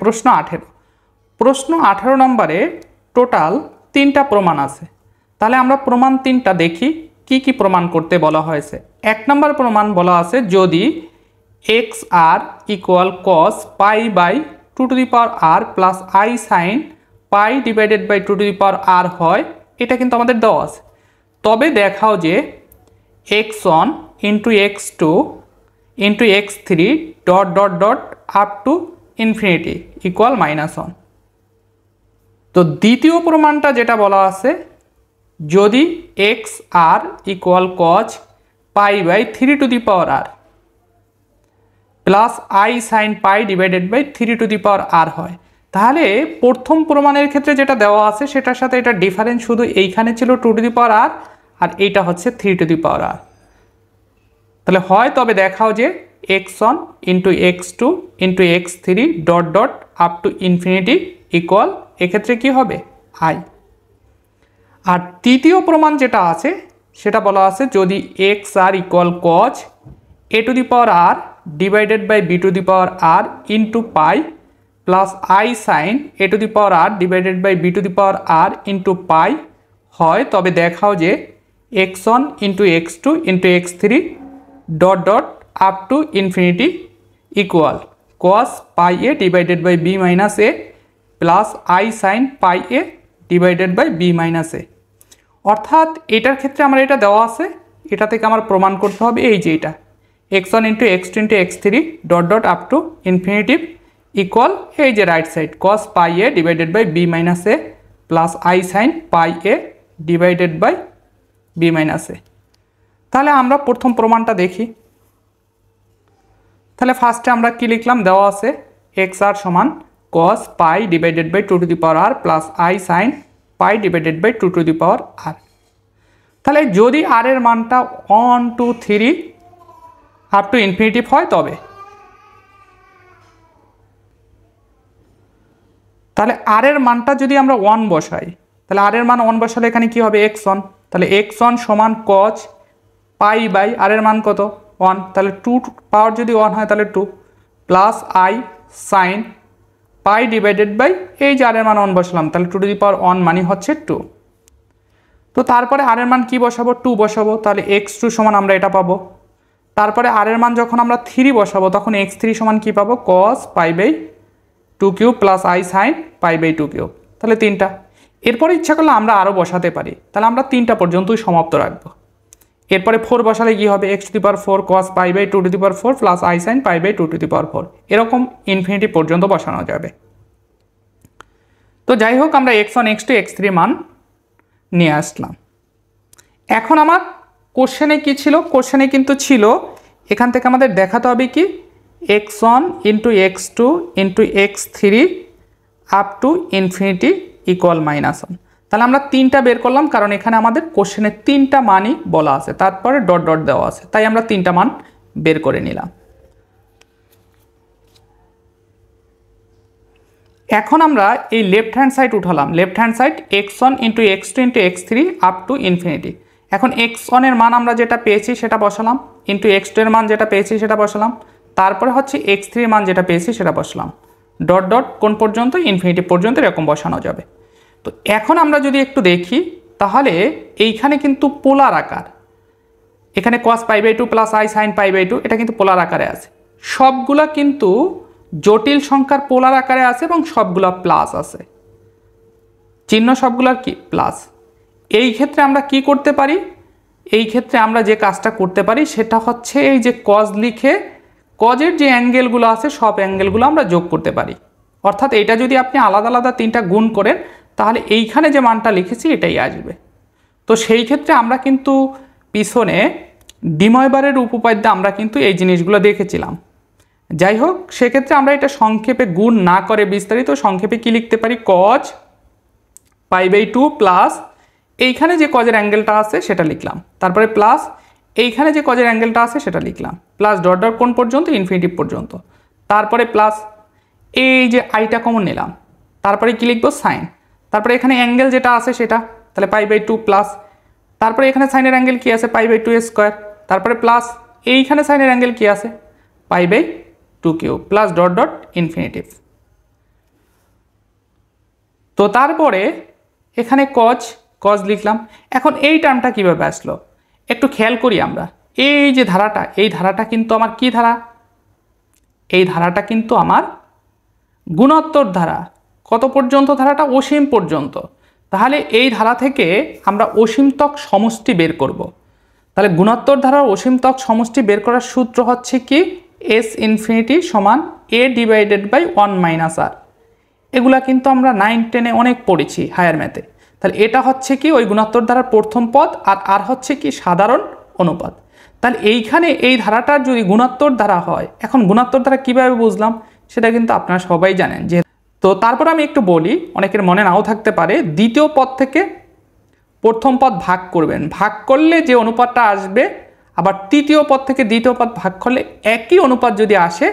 প্রশ্ন 18। প্রশ্ন 18 নম্বরে টোটাল 3টা প্রমাণ আছে। তাহলে আমরা প্রমাণ 3টা দেখি কি কি প্রমাণ করতে বলা হয়েছে। 1 নম্বর প্রমাণ বলা আছে যদি x r equal cos pi by 2r plus i sine pi divided by 2r হয়, এটা কিন্তু আমাদের দেওয়া আছে। তবে দেখাও যে x1 into x2 into x3 dot dot dot up to infinity equal -1। তো দ্বিতীয় প্রমাণটা যেটা বলা আছে যদি x r equal cos pi by 3r plus i sine pi divided by 3r হয়, তাহলে প্রথম প্রমাণের ক্ষেত্রে যেটা দেওয়া আছে সেটার সাথে এটা ডিফারেন্স শুধু এইখানে ছিল 2r আর এইটা হচ্ছে 3r। তাহলে হয় তবে দেখাও যে x1 into x2 into x3 dot dot up to infinity equal এক্ষেত্রে কি হবে আই। আর তৃতীয় প্রমাণ যেটা আছে সেটা বলা আছে যদি x r equal cos a to the power r divided by b to the power r into pi plus i sine a to the power r divided by b to the power r into pi হয়, তবে দেখাও যে x1 into x2 into x3 dot dot up to infinity equal cos pi a divided by b minus a plus i sine pi a divided by b minus a। অর্থাৎ এটার ক্ষেত্রে আমার এটা দেওয়া আছে, এটা থেকে আমার প্রমাণ করতে হবে এই যে এটা x1 into x2 into x3 dot dot up to infinity equal এই যে right side cos pi a divided by b minus a plus i sine pi a divided by b minus a। তাহলে আমরা প্রথম প্রমাণটা দেখি। তাহলে ফার্স্টে আমরা কি লিখলাম, দেওয়া আছে এক্স আর সমান cos pi divided by 2 to the power r plus i sine pi divided by 2 to the power r। তাহলে যদি r এর মানটা 1 2 3 আপ টু ইনফিনিটিভ হয় তবে তাহলে r এর মানটা যদি আমরা 1 বসাই, তাহলে r এর মান 1 বসালে এখানে কি হবে x1, তাহলে x1 সমান কজ পাই বাই r এর মান কত 1, তাহলে 2 পাওয়ার যদি 1 হয় তাহলে 2 plus i sine pi divided by এই যে r এর মান 1 বসালাম, তাহলে 2 টু দি পাওয়ার 1 মানে হচ্ছে 2। তো তারপরে r এর মান কি বসাবো 2 বসাবো, তাহলে x2 সমান আমরা এটা পাবো। তারপরে r এর মান যখন আমরা 3 বসাবো তখন x3 সমান কি পাবো cos pi by 2 cube plus i sine pi by 2 cube, তাহলে 3টা। এরপরে ইচ্ছা করলে আমরা আরও বসাতে পারি, তাহলে আমরা 3টা পর্যন্তই সমাপ্ত রাখবো। এরপরে 4 বসালে কি হবে x to the power 4 cos pi by 2 to the power 4 plus i sine pi by 2 to the power 4, এরকম ইনফিনিটি পর্যন্ত বসানো যাবে। তো যাই হোক আমরা x1 x2 x3 মান নিয়ে আসলাম। এখন আমার কোশ্চেনে কি ছিল, কোশ্চেনে কিন্তু ছিল এখান থেকে আমাদের দেখাতে হবে কি x1 into x2 into x3 up to infinity equal -1। তাহলে আমরা 3টা বের করলাম কারণ এখানে আমাদের কোশ্চেনে 3টা মানই বলা আছে, তারপরে ডট ডট দেওয়া আছে, তাই আমরা 3টা মান বের করে নিলাম। এখন আমরা এই লেফট হ্যান্ড সাইড উঠালাম, left hand side x1 into x2 into x3 up to infinity. এখন x1 এর মান আমরা যেটা পেয়েছি সেটা বসালাম, ইন্টু x2 এর মান যেটা পেয়েছি সেটা বসালাম, তারপরে হচ্ছে x3 এর মান যেটা পেয়েছি সেটা বসালাম, ডট ডট কোন পর্যন্ত ইনফিনিটি পর্যন্ত এরকম বসানো যাবে। তো এখন আমরা যদি একটু দেখি তাহলে এইখানে কিন্তু পোলার আকার, এখানে cos pi by 2 plus i sine pi by 2 এটা কিন্তু পোলার আকারে আছে, সবগুলা কিন্তু জটিল সংখ্যার পোলার আকারে আছে এবং সবগুলা প্লাস আছে, চিহ্ন সবগুলার কি প্লাস। এই ক্ষেত্রে আমরা কি করতে পারি, এই ক্ষেত্রে আমরা যে কাজটা করতে পারি সেটা হচ্ছে এই যে কজ লিখে কজের যে অ্যাঙ্গেলগুলো আছে সব অ্যাঙ্গেলগুলো আমরা যোগ করতে পারি। অর্থাৎ এটা যদি আপনি আলাদা আলাদা 3টা গুণ করেন তাহলে এইখানে যে মানটা লিখেছি এটাই আসবে। তো সেই ক্ষেত্রে আমরা কিন্তু পিছনে ডিময়বারের উপপাদ্যে আমরা কিন্তু এই জিনিসগুলো দেখেছিলাম। যাই হোক সেক্ষেত্রে আমরা এটা সংক্ষেপে গুণ না করে বিস্তারিত সংক্ষেপে কি লিখতে পারি কজ পাই বাই 2 প্লাস এইখানে যে কজের অ্যাঙ্গেলটা আছে সেটা লিখলাম, তারপরে প্লাস এইখানে যে কজের অ্যাঙ্গেলটা আছে সেটা লিখলাম, প্লাস ডট ডট কোন পর্যন্ত ইনফিনিটিভ পর্যন্ত, তারপরে প্লাস এই যে আইটা কমন নিলাম, তারপরে কি লিখবো সাইন, তারপরে এখানে অ্যাঙ্গেল যেটা আছে সেটা তাহলে পাই বাই 2 প্লাস, তারপরে এখানে সাইনের অ্যাঙ্গেল কি আছে পাই বাই 2 স্কোয়ার, তারপরে প্লাস এইখানে সাইনের অ্যাঙ্গেল কি আছে pi by 2 cube plus dot dot infinity. তো তারপরে এখানে কজ লিখলাম। এখন এই টার্মটা কিভাবে আসলো একটু খেয়াল করি আমরা। এই যে ধারাটা, এই ধারাটা কিন্তু আমার কি ধারা? এই ধারাটা কিন্তু আমার গুণোত্তর ধারা। কত পর্যন্ত ধারাটা? অসীম পর্যন্ত। তাহলে এই ধারা থেকে আমরা অসীমতক সমষ্টি বের করব। তাহলে গুণোত্তর ধারার অসীমতক সমষ্টি বের করার সূত্র হচ্ছে কি? এস ইনফিনিটি সমান এ ডিভাইডেড বাই 1 মাইনাস আর। এগুলা কিন্তু আমরা 9, 10-এ অনেক পড়েছি হায়ার ম্যাথে। তাহলে এটা হচ্ছে কি ওই গুণোত্তর ধারার প্রথম পদ, আর হচ্ছে কি সাধারণ অনুপাত। তাহলে এইখানে এই ধারাটার যদি গুণোত্তর ধারা হয়, এখন গুণোত্তর ধারা কীভাবে বুঝলাম সেটা কিন্তু আপনারা সবাই জানেন। যে তো তারপর আমি একটু বলি, অনেকের মনে নাও থাকতে পারে, দ্বিতীয় পদ থেকে প্রথম পদ ভাগ করবেন, ভাগ করলে যে অনুপাতটা আসবে, আবার তৃতীয় পদ থেকে দ্বিতীয় পদ ভাগ করলে একই অনুপাত যদি আসে,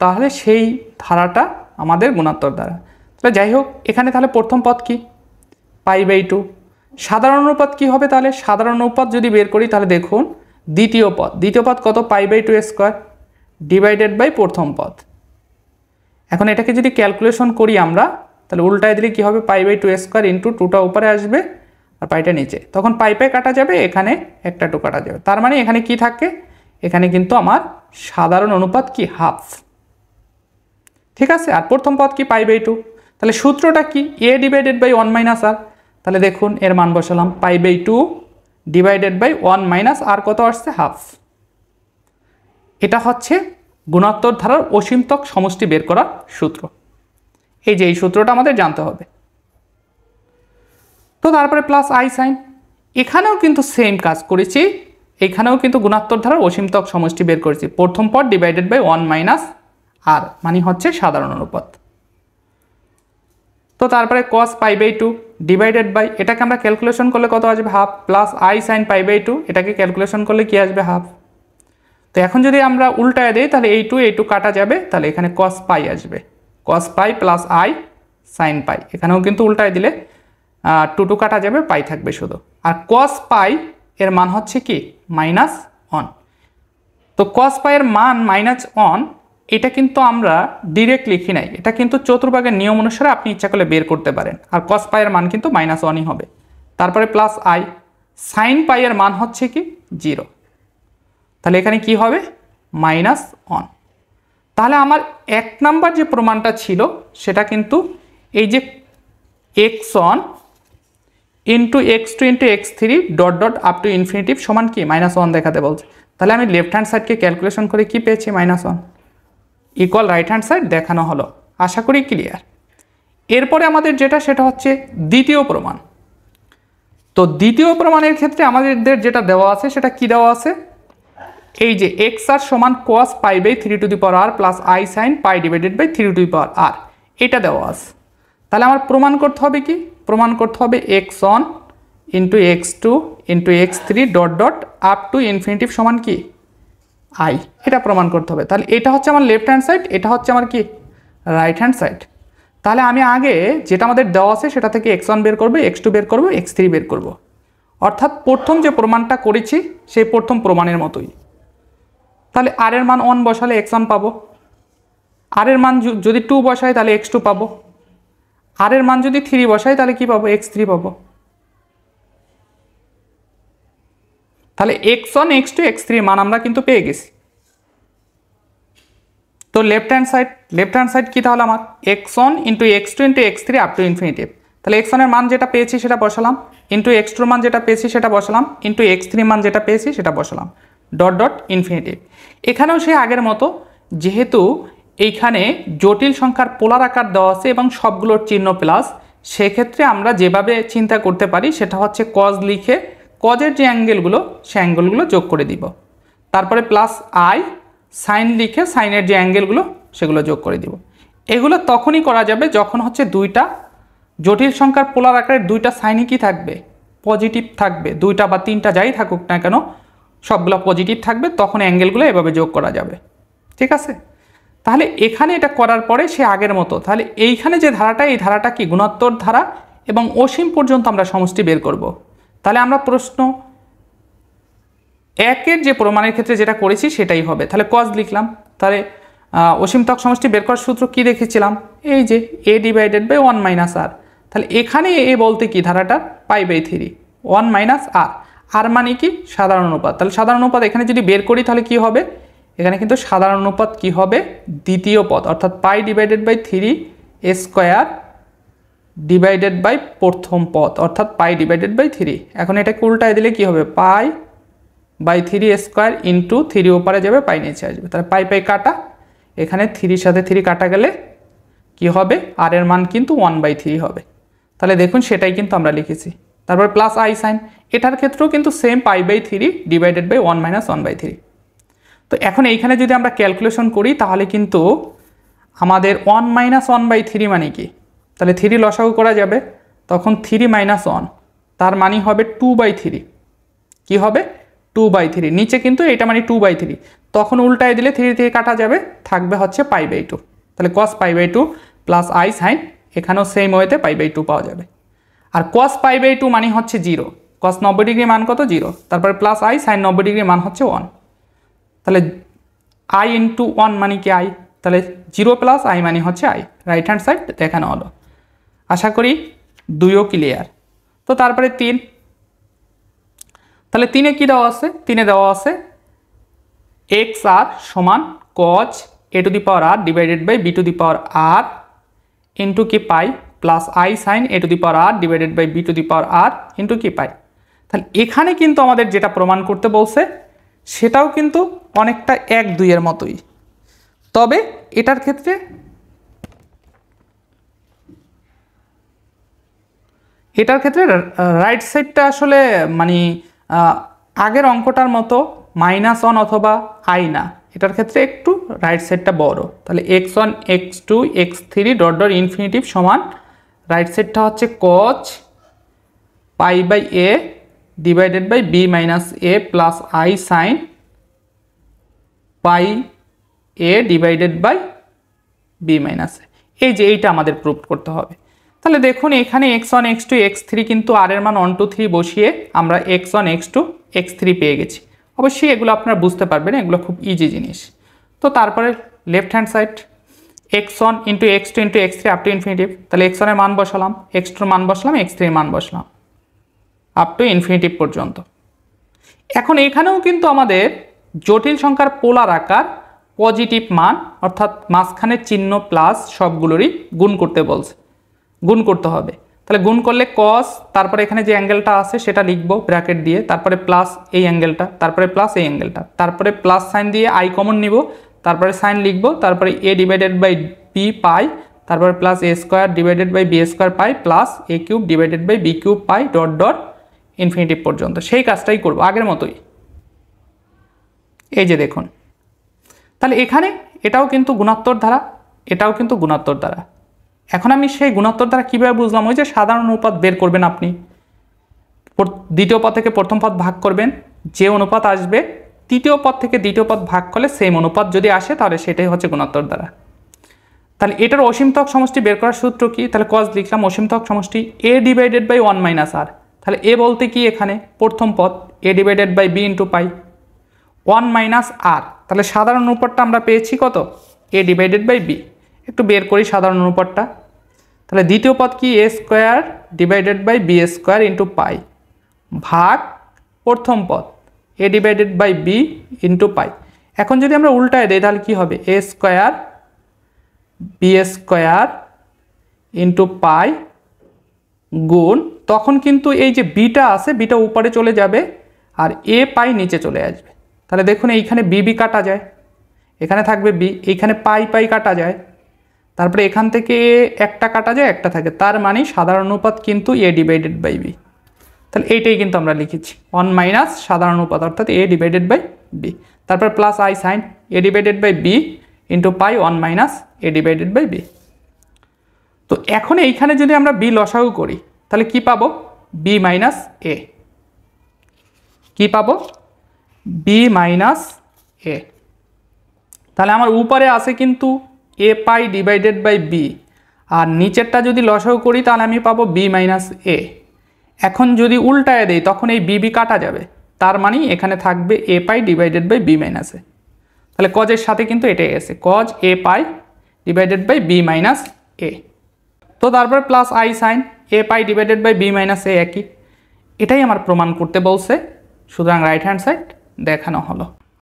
তাহলে সেই ধারাটা আমাদের গুণোত্তর ধারা। তাহলে যাই হোক, এখানে তাহলে প্রথম পদ কি? π/2। সাধারণ অনুপাত কি হবে? তাহলে সাধারণ অনুপাত যদি বের করি তাহলে দেখুন দ্বিতীয় পদ কত? π/2 স্কোয়ার ডিভাইডেড বাই প্রথম পদ। এখন এটাকে যদি ক্যালকুলেশন করি আমরা, তাহলে উল্টায় দিলে কি হবে? π/2 স্কোয়ার ইন্টু 2টা উপরে আসবে আর পাইটা নিচে, তখন পাই কাটা যাবে, এখানে একটা 2 কাটা যাবে। তার মানে এখানে কি থাকে? এখানে কিন্তু আমার সাধারণ অনুপাত কি? হাফ। ঠিক আছে, আর প্রথম পদ কি? π/2। তাহলে সূত্রটা কি? এ ডিভাইডেড বাই 1 মাইনাস আর। তাহলে দেখুন এর মান বসালাম, π/2 ডিভাইডেড বাই 1 মাইনাস আর কত আসছে? হাফ। এটা হচ্ছে গুণোত্তর ধারার অসীমতক সমষ্টি বের করার সূত্র। এই যে এই সূত্রটা আমাদের জানতে হবে। তো তারপরে প্লাস আই সাইন, এখানেও কিন্তু সেম কাজ করেছি। এখানেও কিন্তু গুণোত্তর ধারার অসীমতক সমষ্টি বের করেছি। প্রথম পদ ডিভাইডেড বাই 1 মাইনাস আর, মানে হচ্ছে সাধারণ অনুপাত। তো তারপরে cos π/2 ডিভাইডেড বাই, এটাকে আমরা ক্যালকুলেশন করলে কত আসবে? হাফ, প্লাস আই সাইন π/2, এটাকে ক্যালকুলেশন করলে কি আসবে? হাফ। তো এখন যদি আমরা উল্টায় দিই তাহলে এই টু কাটা যাবে, তাহলে এখানে cos π আসবে। cos π প্লাস আই সাইন π, এখানেও কিন্তু উল্টায় দিলে 2 কাটা যাবে, পাই থাকবে শুধু। আর cos π এর মান হচ্ছে কি? -1। তো cos π এর মান -1, এটা কিন্তু আমরা ডিরেক্ট লিখি নাই, এটা কিন্তু চতুর্ভাগের নিয়ম অনুসারে আপনি ইচ্ছা করলে বের করতে পারেন। আর cos π এর মান কিন্তু -1ই হবে। তারপরে প্লাস আই সাইন π এর মান হচ্ছে কি? 0। তাহলে এখানে কি হবে? -1। তাহলে আমার 1 নাম্বার যে প্রমাণটা ছিল সেটা কিন্তু এই যে x1 into x2 into x3 dot dot up to infinitive সমান কি? -1 দেখাতে বলছে। তাহলে আমি লেফট হ্যান্ড সাইডকে ক্যালকুলেশন করে কি পেয়েছি? -1 ইকুয়াল রাইট হ্যান্ড সাইড দেখানো হলো। আশা করি ক্লিয়ার। এরপরে আমাদের যেটা, সেটা হচ্ছে দ্বিতীয় প্রমাণ। তো দ্বিতীয় প্রমাণের ক্ষেত্রে আমাদের যেটা দেওয়া আছে সেটা কি দেওয়া আছে? এই যে xr সমান cos π/3 plus i sine π divided by 3 এটা দেওয়া আছে। তাহলে আমার প্রমাণ করতে হবে কি? প্রমাণ করতে হবে x1 into x2 into x3 dot dot up to infinitive সমান কি? আই। এটা প্রমাণ করতে হবে। তাহলে এটা হচ্ছে আমার লেফট হ্যান্ড সাইড, এটা হচ্ছে আমার কি? Right hand side. তাহলে আমি আগে যেটা আমাদের দেওয়া আছে সেটা থেকে x1 বের করবো, x2 বের করবো, x3 বের করব। অর্থাৎ প্রথম যে প্রমাণটা করেছি সেই প্রথম প্রমাণের মতোই। তাহলে আর এর মান 1 বসালে x1 পাবো, আর এর মান যদি 2 বসাই তাহলে x2 পাবো, আর এর মান যদি 3 বসাই তাহলে কি পাবো? x3 পাবো। তাহলে x1 x2 x3 মান আমরা কিন্তু পেয়ে গেছি। তো লেফট হ্যান্ড সাইড কি? তাহলে আমার x1 into x2 into x3 up to infinitive. তাহলে x1 এর মান যেটা পেয়েছি সেটা বসালাম, ইন্টু x2 মান যেটা পেয়েছি সেটা বসালাম, ইন্টু x3 মান যেটা পেয়েছি সেটা বসালাম, ডট ডট ইনফিনিটিভ। এখানেও সে আগের মতো, যেহেতু এইখানে জটিল সংখ্যার পোলার আকার দেওয়া আছে এবং সবগুলোর চিহ্ন প্লাস, সেক্ষেত্রে আমরা যেভাবে চিন্তা করতে পারি সেটা হচ্ছে কজ লিখে কজের যে অ্যাঙ্গেলগুলো সে অ্যাঙ্গেলগুলো যোগ করে দিব। তারপরে প্লাস আই সাইন লিখে সাইনের যে অ্যাঙ্গেলগুলো সেগুলো যোগ করে দিব। এগুলো তখনই করা যাবে যখন হচ্ছে দুইটা জটিল সংখ্যার পোলার আকারের দুইটা সাইনই কি থাকবে? পজিটিভ থাকবে। দুইটা বা তিনটা যাই থাকুক না কেন সবগুলো পজিটিভ থাকবে, তখন অ্যাঙ্গেলগুলো এভাবে যোগ করা যাবে। ঠিক আছে, তাহলে এখানে এটা করার পরে সে আগের মতো, তাহলে এইখানে যে ধারাটা, এই ধারাটা কি? গুণোত্তর ধারা এবং অসীম পর্যন্ত আমরা সমষ্টি বের করব। তাহলে আমরা প্রশ্ন 1-এর যে প্রমাণের ক্ষেত্রে যেটা করেছি সেটাই হবে। তাহলে কজ লিখলাম। তাহলে অসীমতক সমষ্টি বের করার সূত্র কি দেখেছিলাম? এই যে a divided by 1 minus r. তাহলে এখানে এ বলতে কি ধারাটা পাই বাই 3 1 মাইনাস আর, আর মানে কি সাধারণ অনুপাত। তাহলে সাধারণ অনুপাত এখানে যদি বের করি তাহলে কি হবে, এখানে কিন্তু সাধারণ অনুপাত কি হবে দ্বিতীয় পদ, অর্থাৎ pi divided by 3 square divided by প্রথম পদ অর্থাৎ পাই ডিভাইডেড বাই 3। এখন এটাকে উল্টায় দিলে কি হবে পাই বাই 3 স্কোয়ার ইন্টু 3 ওপারে যাবে পাই নিচে আসবে, তাহলে পাই পাই কাটা, এখানে 3 সাথে 3 কাটা গেলে কি হবে আর এর মান কিন্তু 1/3 হবে। তাহলে দেখুন সেটাই কিন্তু আমরা লিখেছি। তারপর প্লাস আই সাইন, এটার ক্ষেত্রেও কিন্তু same pi by 3 divided by 1 minus 1/3। তো এখন এইখানে যদি আমরা ক্যালকুলেশন করি তাহলে কিন্তু আমাদের 1 মাইনাস 1/3 মানে কি, তাহলে 3 লসাগু করা যাবে, তখন 3 মাইনাস 1 তার মানে হবে 2/3। কি হবে 2/3, নিচে কিন্তু এটা মানে 2/3, তখন উল্টায় দিলে 3 থেকে কাটা যাবে, থাকবে হচ্ছে পাই বাই 2। তাহলে cos pi by 2 plus i sine, এখানেও সেম ওয়েতে পাই বাই 2 পাওয়া যাবে। আর cos পাই বাই 2 মানে হচ্ছে 0, cos 90 ডিগ্রি মান কত 0, তারপরে প্লাস আই সাইন 90 ডিগ্রি মান হচ্ছে 1। তাহলে আই ইন্টু 1 মানে কি আই, তাহলে 0 প্লাস আই মানে হচ্ছে আই, রাইট হ্যান্ড সাইড দেখানো হলো। আশা করি দুইও ক্লিয়ার। তো তারপরে 3, তাহলে 3-এ কী দেওয়া আছে, 3-এ দেওয়া আছে এক্স আর সমান cos a to the power r divided by b to the power r into k pi plus i sine a to the power r divided by b to the power r into k pi. তাহলে এখানে কিন্তু আমাদের যেটা প্রমাণ করতে বলছে সেটাও কিন্তু অনেকটা 1-2-এর মতোই, তবে এটার ক্ষেত্রে রাইট সাইডটা আসলে মানে আগের অঙ্কটার মতো -1 অথবা আই না, এটার ক্ষেত্রে একটু রাইট সাইডটা বড়। তাহলে x1 x2 x3 dot dot infinity সমান রাইট সাইডটা হচ্ছে cos pi by a divided by b minus a plus i sine pi a divided by b minus a। এই যে এইটা আমাদের প্রুভ করতে হবে। তাহলে দেখুন এখানে x1 x2 x3 কিন্তু আর এর মান 1 2 3 বসিয়ে আমরা x1 x2 x3 পেয়ে গেছি। অবশ্যই এগুলো আপনারা বুঝতে পারবেন, এগুলো খুব ইজি জিনিস। তো তারপরে left hand side x1 into x2 into x3 up to infinitive, তাহলে x1 এর মান বসালাম, x2 এর মান বসলাম, x3 এর মান বসলাম আপ টু ইনফিনিটিভ পর্যন্ত। এখন এখানেও কিন্তু আমাদের জটিল সংখ্যার পোলার আকার পজিটিভ মান অর্থাৎ মাঝখানের চিহ্ন প্লাস সবগুলোরই গুণ করতে বলছে, গুণ করতে হবে। তাহলে গুণ করলে cos, তারপরে এখানে যে অ্যাঙ্গেলটা আছে সেটা লিখবো ব্র্যাকেট দিয়ে, তারপরে প্লাস এই অ্যাঙ্গেলটা, তারপরে প্লাস এই অ্যাঙ্গেলটা, তারপরে প্লাস সাইন দিয়ে আই কমন নিব, তারপরে সাইন লিখবো, তারপরে a divided by b pi, তারপরে plus a square divided by b square pi plus a cube divided by b cube pi dot dot infinity পর্যন্ত। সেই কাজটাই করবো আগের মতোই। এই যে দেখুন, তাহলে এখানে এটাও কিন্তু গুণোত্তর ধারা, এটাও কিন্তু গুণোত্তর ধারা। এখন আমি সেই গুণোত্তর দ্বারা কীভাবে বুঝলাম, ওই যে সাধারণ অনুপাত বের করবেন আপনি, দ্বিতীয় পদ থেকে প্রথম পদ ভাগ করবেন, যে অনুপাত আসবে তৃতীয় পদ থেকে দ্বিতীয় পদ ভাগ করলে সেম অনুপাত যদি আসে তাহলে সেটাই হচ্ছে গুণোত্তর দ্বারা। তাহলে এটার অসীমতক সমষ্টি বের করার সূত্র কি, তাহলে cos লিখলাম, অসীমতক সমষ্টি a divided by 1 minus r, তাহলে a বলতে কি এখানে প্রথম পদ a divided by b into pi 1 minus r, তাহলে সাধারণ অনুপাতটা আমরা পেয়েছি কত a ডিভাইডেড বাই b। একটু বের করি সাধারণ অনুপাতটা, তাহলে দ্বিতীয় পদ কি a square divided by b square into pi ভাগ প্রথম পদ a divided by b into pi. এখন যদি আমরা উল্টায় দেই তাহলে কি হবে a square b square into pi গুণ, তখন কিন্তু এই যে বিটা আছে বিটা উপরে চলে যাবে আর a পাই নিচে চলে আসবে। তাহলে দেখুন এইখানে বি বি কাটা যায়, এখানে থাকবে বি, এইখানে পাই পাই কাটা যায়, তারপরে এখান থেকে একটা কাটা যায় একটা থাকে, তার মানে সাধারণ অনুপাত কিন্তু a ডিভাইডেড বাই বি। তাহলে এইটাই কিন্তু আমরা লিখেছি 1 মাইনাস সাধারণ অনুপাত অর্থাৎ a ডিভাইডেড বাই বি, তারপর plus i sine a divided by b into pi 1 minus a divided by b. তো এখন এইখানে যদি আমরা বি লসাগু করি তাহলে কি পাবো b মাইনাস a, কি পাবো b মাইনাস a। তাহলে আমার উপরে আছে কিন্তু a pi divided by b, আর নিচেরটা যদি লসাগু করি তাহলে আমি পাবো b মাইনাস a। এখন যদি উল্টায় দেই তখন এই বি বি কাটা যাবে, তার মানে এখানে থাকবে a pi divided by b minus a। তাহলে কজের সাথে কিন্তু এটাই আছে cos a pi divided by b minus a। তো তারপর plus i sine a pi divided by b minus a একই, এটাই আমার প্রমাণ করতে বলছে, সুতরাং রাইট হ্যান্ড সাইড দেখানো হলো।